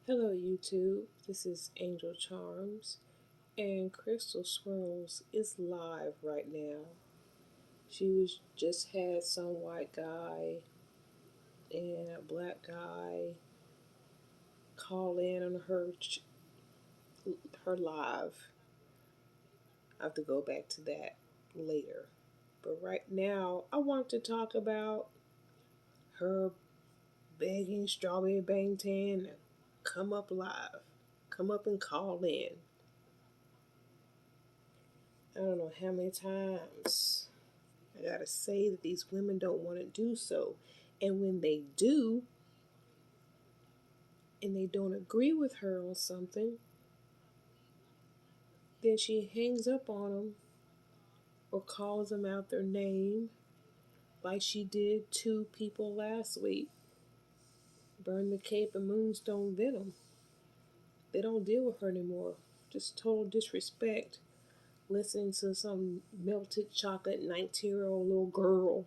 Hello YouTube, this is Angel Charms and Crystal Swirlz is live right now. She was just had some white guy and a black guy call in on her live. I have to go back to that later. But right now I want to talk about her begging Strawberry Bangtan to come up live. Come up and call in. I don't know how many times I gotta say that these women don't want to do so. And when they do, and they don't agree with her on something, then she hangs up on them or calls them out their name, like she did two people last week. Burn the Cape and Moonstone Venom. They don't deal with her anymore. Just total disrespect. Listening to some melted chocolate 19-year-old little girl.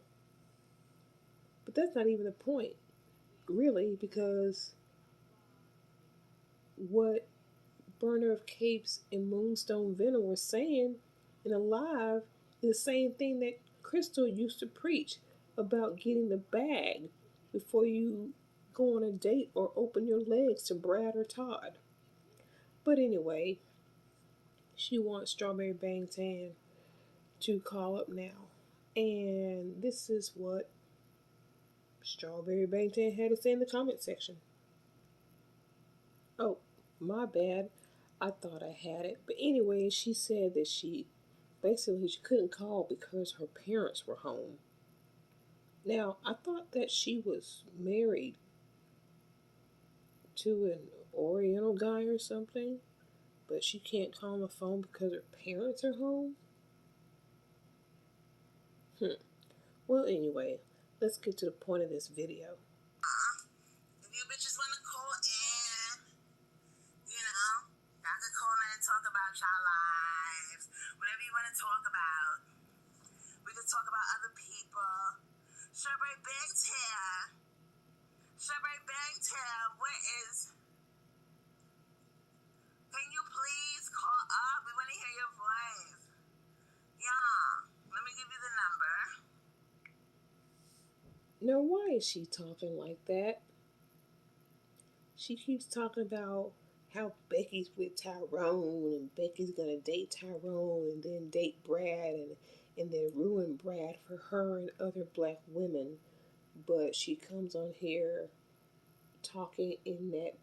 But that's not even the point, really, because what Burner of Capes and Moonstone Venom were saying in a live is the same thing that Crystal used to preach about getting the bag before you go on a date or open your legs to Brad or Todd. But anyway, she wants Strawberry Bangtan to call up now. And this is what Strawberry Bangtan had to say in the comment section. Oh, my bad. I thought I had it. But anyway, she said that she couldn't call because her parents were home. Now, I thought that she was married to an Oriental guy or something, but she can't call on the phone because her parents are home? Well, anyway, let's get to the point of this video. If you bitches want to call in, y'all can call in and talk about y'all lives. Whatever you want to talk about. We can talk about other people. Strawberry Bangtan. Strawberry Bangtan, where is... Can you please call up? We want to hear your voice. Yeah. Let me give you the number. Now, why is she talking like that? She keeps talking about how Becky's with Tyrone and Becky's gonna date Tyrone and then date Brad and then ruin Brad for her and other black women. But she comes on here talking in that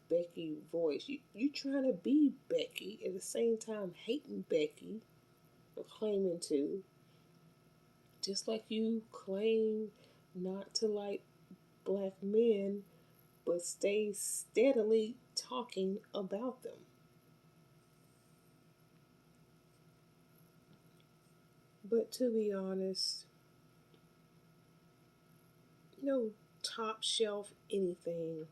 Becky voice. You trying to be Becky at the same time hating Becky or claiming to. Just like you claim not to like black men but stay steadily talking about them. But to be honest, no top shelf anything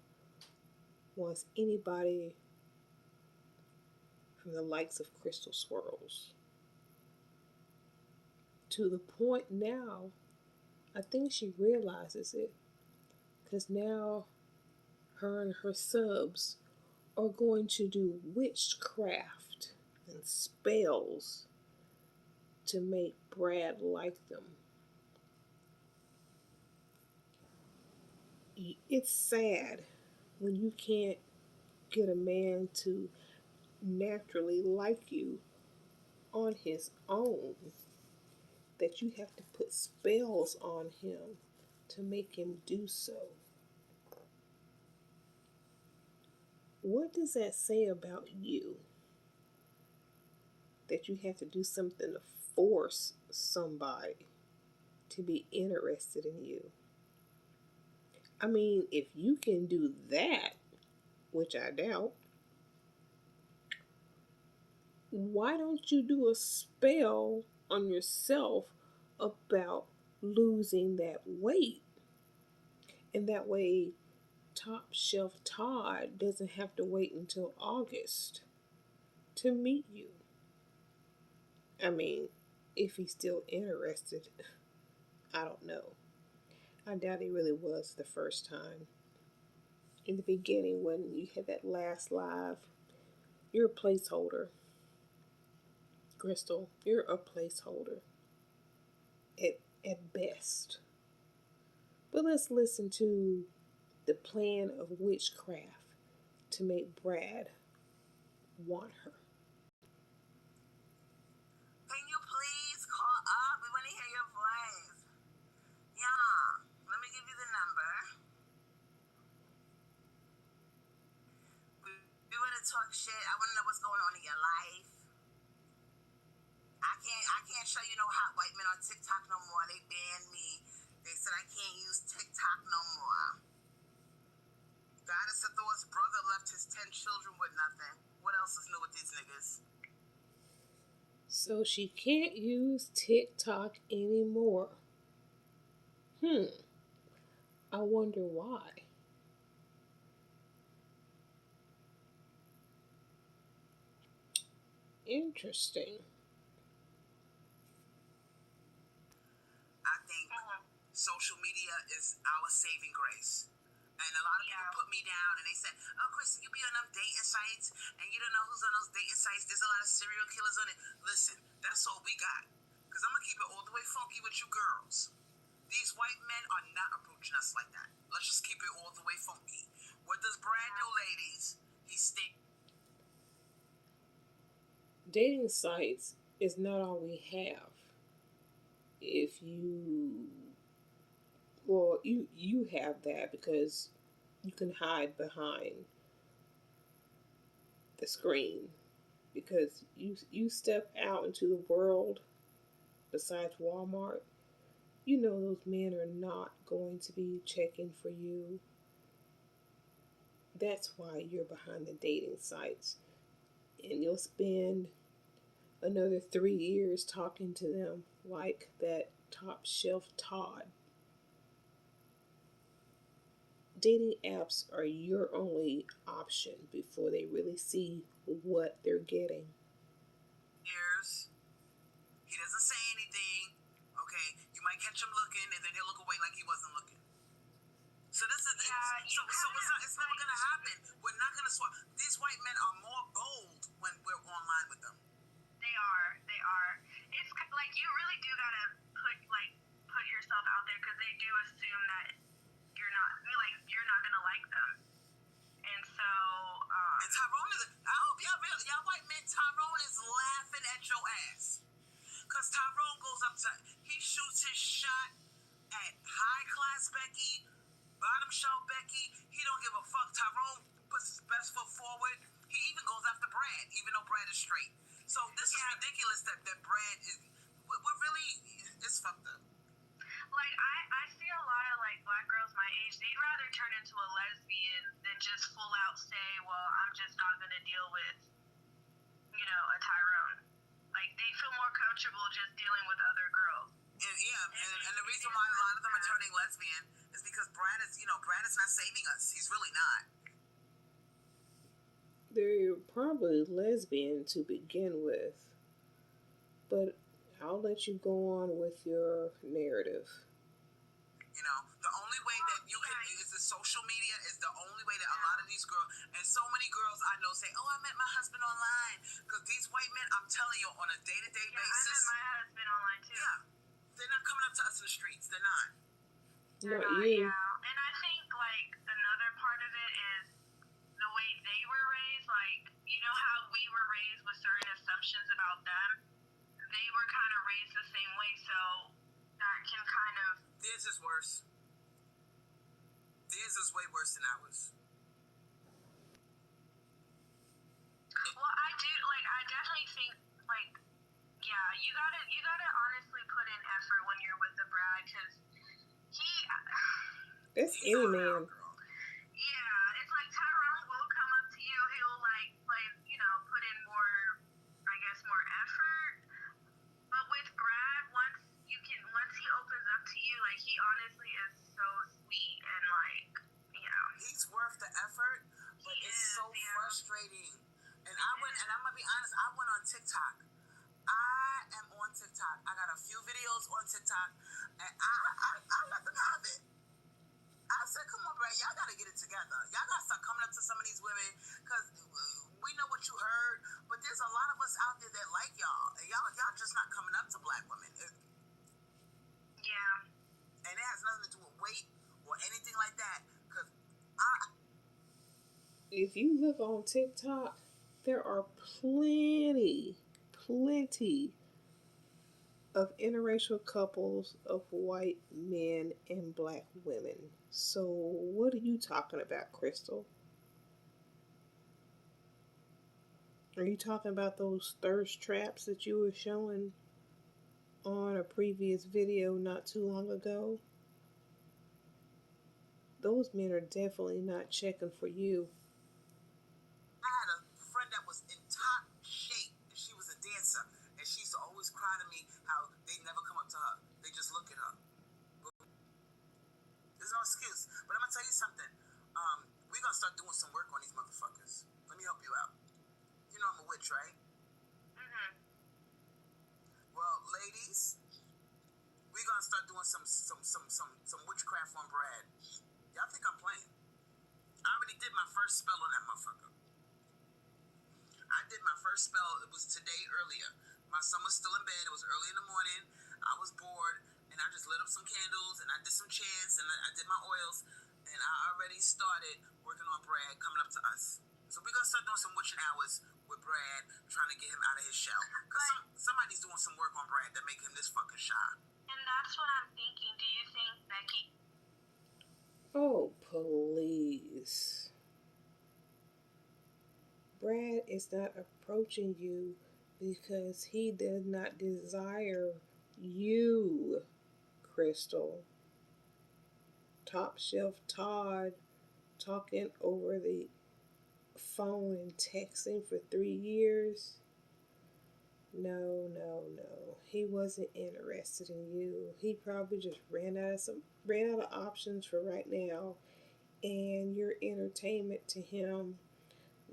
wants anybody from the likes of Crystal Swirlz. To the point now, I think she realizes it. Because now her and her subs are going to do witchcraft and spells to make Brad like them. It's sad when you can't get a man to naturally like you on his own, that you have to put spells on him to make him do so. What does that say about you? That you have to do something to force somebody to be interested in you. I mean, if you can do that, which I doubt, why don't you do a spell on yourself about losing that weight? And that way, Top Shelf Todd doesn't have to wait until August to meet you. I mean, if he's still interested, I don't know. I doubt he really was the first time. in the beginning when you had that last live. You're a placeholder, Crystal. You're a placeholder at best. But let's listen to the plan of witchcraft to make Brad want her. Can you please call up? We want to hear your voice. Yeah, let me give you the number. We want to talk shit. I want to know what's going on in your life. I can't show you no hot white men on TikTok no more. They banned me. They said I can't use TikTok no more. Goddess Thor's brother left his 10 children with nothing. What else is new with these niggas? So she can't use TikTok anymore. I wonder why. Interesting. I think social media is our saving grace. And a lot of people put me down and they said, oh, Kristen, you be on them dating sites and you don't know who's on those dating sites. There's a lot of serial killers on it. Listen, that's all we got. Because I'm going to keep it all the way funky with you girls. These white men are not approaching us like that. Let's just keep it all the way funky. What does Brad do, ladies? He stays. Dating sites is not all we have. If you you have that because you can hide behind the screen, because you step out into the world besides Walmart, you know those men are not going to be checking for you. That's why you're behind the dating sites, and you'll spend another 3 years talking to them like that top shelf Todd. Dating apps are your only option before they really see what they're getting. Years. He doesn't say anything. Okay, you might catch him looking, and then he'll look away like he wasn't looking. So this is it's never gonna happen. We're not gonna swap. These white men are more bold when we're online with them. They are. It's like you really do gotta put yourself out there because they do assume that you're not gonna like them, and so. And Tyrone is. I hope y'all white men. Tyrone is laughing at your ass, cause Tyrone goes up to. He shoots his shot at high class Becky, bottom shelf Becky. He don't give a fuck. Tyrone puts his best foot forward. He even goes after Brad, even though Brad is straight. So this is ridiculous that Brad is. We're really. It's fucked up. Like I see a lot of like black girls my age. They'd rather turn into a lesbian than just full out say, "Well, I'm just not gonna deal with, a Tyrone." Like they feel more comfortable just dealing with other girls. And the reason why a lot of them are turning lesbian is because Brad is not saving us. He's really not. They're probably lesbian to begin with, but I'll let you go on with your narrative. The only way that you can is the social media is the only way that a lot of these girls, and so many girls I know say, oh, I met my husband online. Because these white men, I'm telling you, on a day-to-day basis. I met my husband online too. Yeah. They're not coming up to us in the streets. They're not. Not you. Yeah. And I think like another part of it is the way they were raised. Like, you know how we were raised with certain assumptions about them? They were kind of raised the same way, so that can kind of. Theirs is worse. Theirs is way worse than ours. Well, I definitely think, you gotta honestly put in effort when you're with a bride, because That's any man. Yeah, it's like Tyrone will come up to you, he'll put in more, I guess, more effort, but with Brad, once he opens up to you, like, he honestly is so sweet, and he's worth the effort, but it's so frustrating. And I'm gonna be honest, I went on TikTok. I am on TikTok. I got a few videos on TikTok, and I let them have it. I said, come on, Brad, right? Y'all gotta get it together. Y'all gotta start coming up to some of these women, because we know what you heard, but there's a lot of us out there that like y'all, and y'all just not coming up to black women. Yeah. And it has nothing to do with weight or anything like that, because if you look on TikTok, there are plenty of interracial couples of white men and black women. So what are you talking about, Crystal? Are you talking about those thirst traps that you were showing on a previous video not too long ago? Those men are definitely not checking for you. I had a friend that was in top shape, and she was a dancer, and she used to always cry to me how they never come up to her. They just look at her. There's no excuse. But I'm gonna tell you something. We're gonna start doing some work on these motherfuckers. Let me help you out. You know I'm a witch, right? Mhm. Well, ladies, we're gonna start doing some witchcraft on Brad. Y'all think I'm playing? I already did my first spell on that motherfucker. I did my first spell. It was today earlier. My son was still in bed. It was early in the morning. I was bored, and I just lit up some candles, and I did some chants, and I did my oils, and I already started working on Brad coming up to us. So we're gonna start doing some witching hours with Brad, trying to get him out of his shell. Because somebody's doing some work on Brad to make him this fucking shy. And that's what I'm thinking. Do you think Becky? Oh, please. Brad is not approaching you because he does not desire you, Crystal. Top Shelf Todd talking over the phone and texting for 3 years. No. He wasn't interested in you. He probably just ran out of options for right now, and your entertainment to him,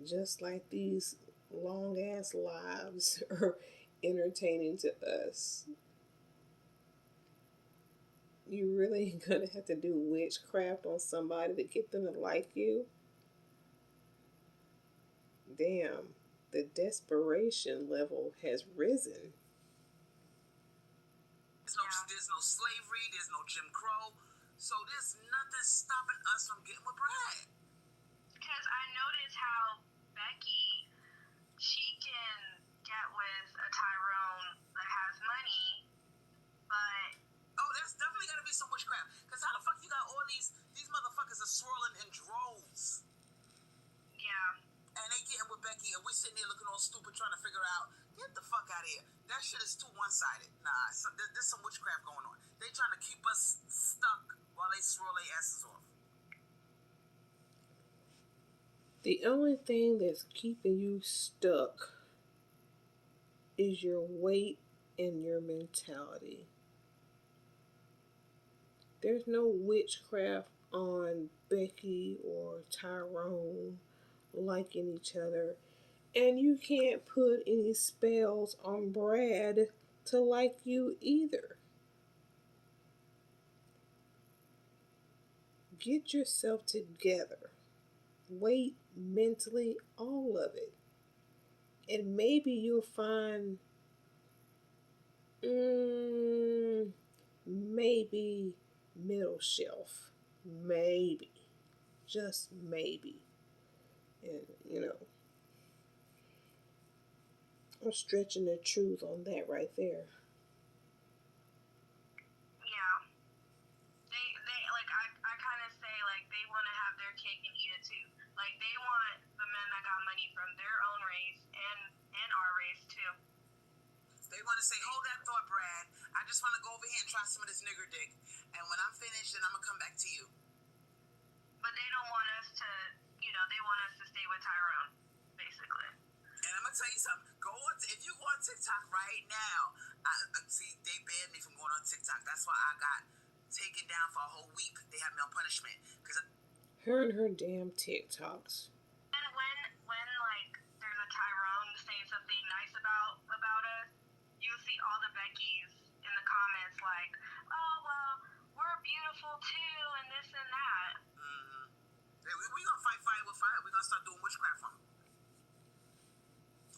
just like these long ass lives are entertaining to us. You really gonna have to do witchcraft on somebody to get them to like you? Damn, the desperation level has risen. There's no slavery, there's no Jim Crow, so there's nothing stopping us from getting with Brad. Because I noticed how Becky, she can get with a Tyrone that has money, but oh, there's definitely gotta be some witchcraft. Because how the fuck you got all these motherfuckers are swirling in droves? yeah. And they getting with Becky, and we're sitting there looking all stupid trying to figure out, get the fuck out of here. That shit is too one-sided. Nah, there's some witchcraft going on. They trying to keep us stuck while they swirl their asses off. The only thing that's keeping you stuck is your weight and your mentality. There's no witchcraft on Becky or Tyrone liking each other. And you can't put any spells on Brad to like you either. Get yourself together. Weight, mentally, all of it. And maybe you'll find maybe middle shelf. Maybe. Just maybe. And, I'm stretching the truth on that right there. Yeah. They like, I kind of say, like, they want to have their cake and eat it too. Like, they want the men that got money from their own race and our race too. They want to say, hold that thought, Brad. I just want to go over here and try some of this nigger dick. And when I'm finished, then I'm going to come back to you. But they don't want us to, they want us to stay with Tyrone, basically. And I'm going to tell you something. If you go on TikTok right now, see, they banned me from going on TikTok. That's why I got taken down for a whole week. They had me on punishment. Her and her damn TikToks. And when like there's a Tyrone saying something nice about us, you see all the Beckys in the comments like, oh well, we're beautiful too, and this and that. Mm-hmm. We gonna fight fire with fire. We gonna start doing witchcraft on them.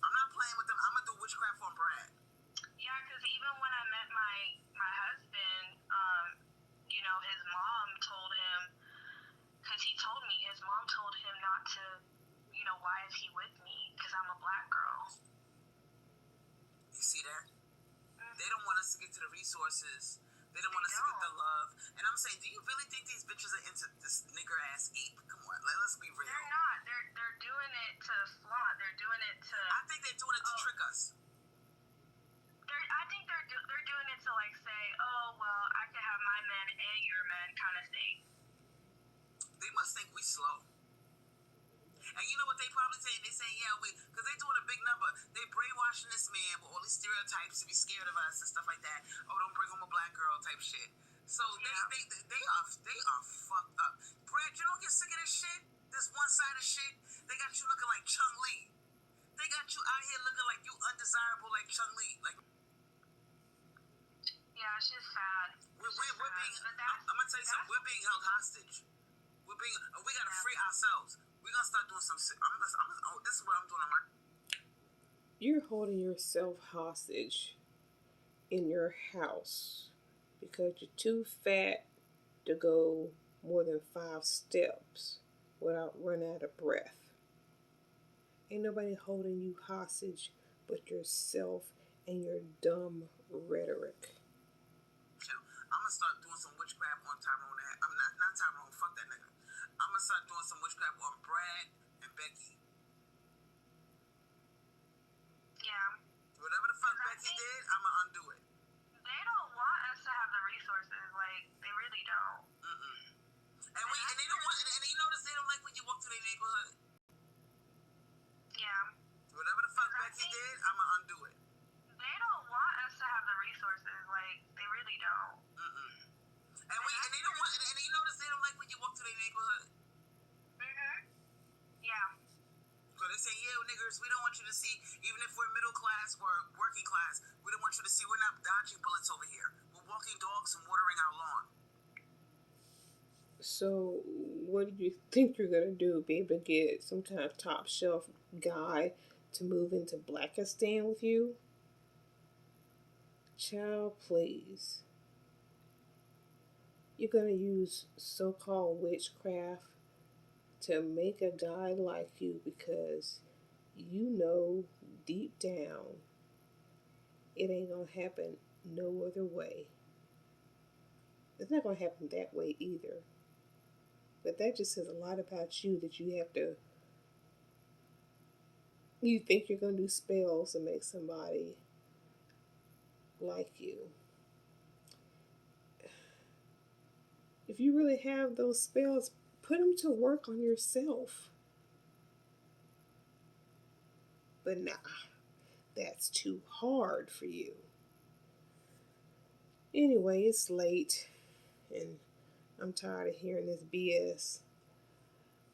I'm not playing with them. I'm gonna do witchcraft on Brad. Yeah, because even when I met my husband, you know, his mom told him, because he told me his mom told him not to, you know, why is he with me? Because I'm a black girl. You see that? Mm-hmm. They don't want us to get to the resources. They don't want us to get the love. And I'm saying, do you really think these bitches are into this nigger ass ape? Come on, let's be real. They're not. They're doing it to flaunt. They're doing it to. I think they're doing it to trick us. I think they're doing it to like say, oh well, I can have my man and your man kind of thing. They must think we slow. And you know what they probably say? They say, yeah, because they're doing a big number. They brainwashing this man with all these stereotypes to be scared of us and stuff like that. Oh, don't bring home a black girl type shit. So Yeah. they are fucked up. Brad, you don't get sick of this shit? This one-sided shit? They got you looking like Chung Lee. They got you out here looking like you undesirable like Chung Lee. Like, Yeah, it's just sad. we're being, I'm gonna tell you something. We're being held hostage. We gotta free ourselves. We're gonna start doing some. This is what I'm doing on my. You're holding yourself hostage in your house because you're too fat to go more than 5 steps without running out of breath. Ain't nobody holding you hostage but yourself and your dumb rhetoric. I'm gonna start doing some witchcraft on Tyrone. I'm not Tyrone. Fuck that nigga. I'm gonna start doing some witchcraft on Brad and Becky. Yeah. Whatever the fuck Becky did, I'm gonna undo it. They don't want us to have the resources. Like they really don't. And they don't want. And you notice they don't like when you walk through their neighborhood. Yeah. Whatever the fuck Becky did, I'm gonna undo it. They don't want us to have the resources. Like they really don't. And they don't want. And you notice they don't like when you walk through their neighborhood. Yeah. So they say, yeah, niggers, we don't want you to see, even if we're middle class or working class, we don't want you to see we're not dodging bullets over here. We're walking dogs and watering our lawn. So, what do you think you're gonna do? Be able to get some kind of top shelf guy to move into Blackistan with you? Child, please. You're gonna use so-called witchcraft to make a guy like you because you know deep down it ain't gonna happen no other way. It's not gonna happen that way either. But that just says a lot about you that you think you're gonna do spells to make somebody like you. If you really have those spells, put them to work on yourself. But nah, that's too hard for you. Anyway, it's late and I'm tired of hearing this BS.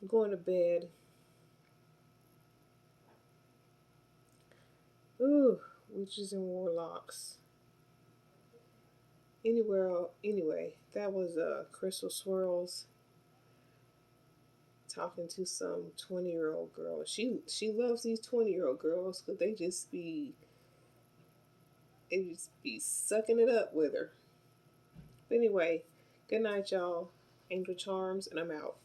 I'm going to bed. Ooh, witches and warlocks. Anyway, that was Crystal Swirlz talking to some 20-year-old girl. She loves these 20-year-old girls because they just be sucking it up with her. But anyway, good night, y'all. Angel Charms, and I'm out.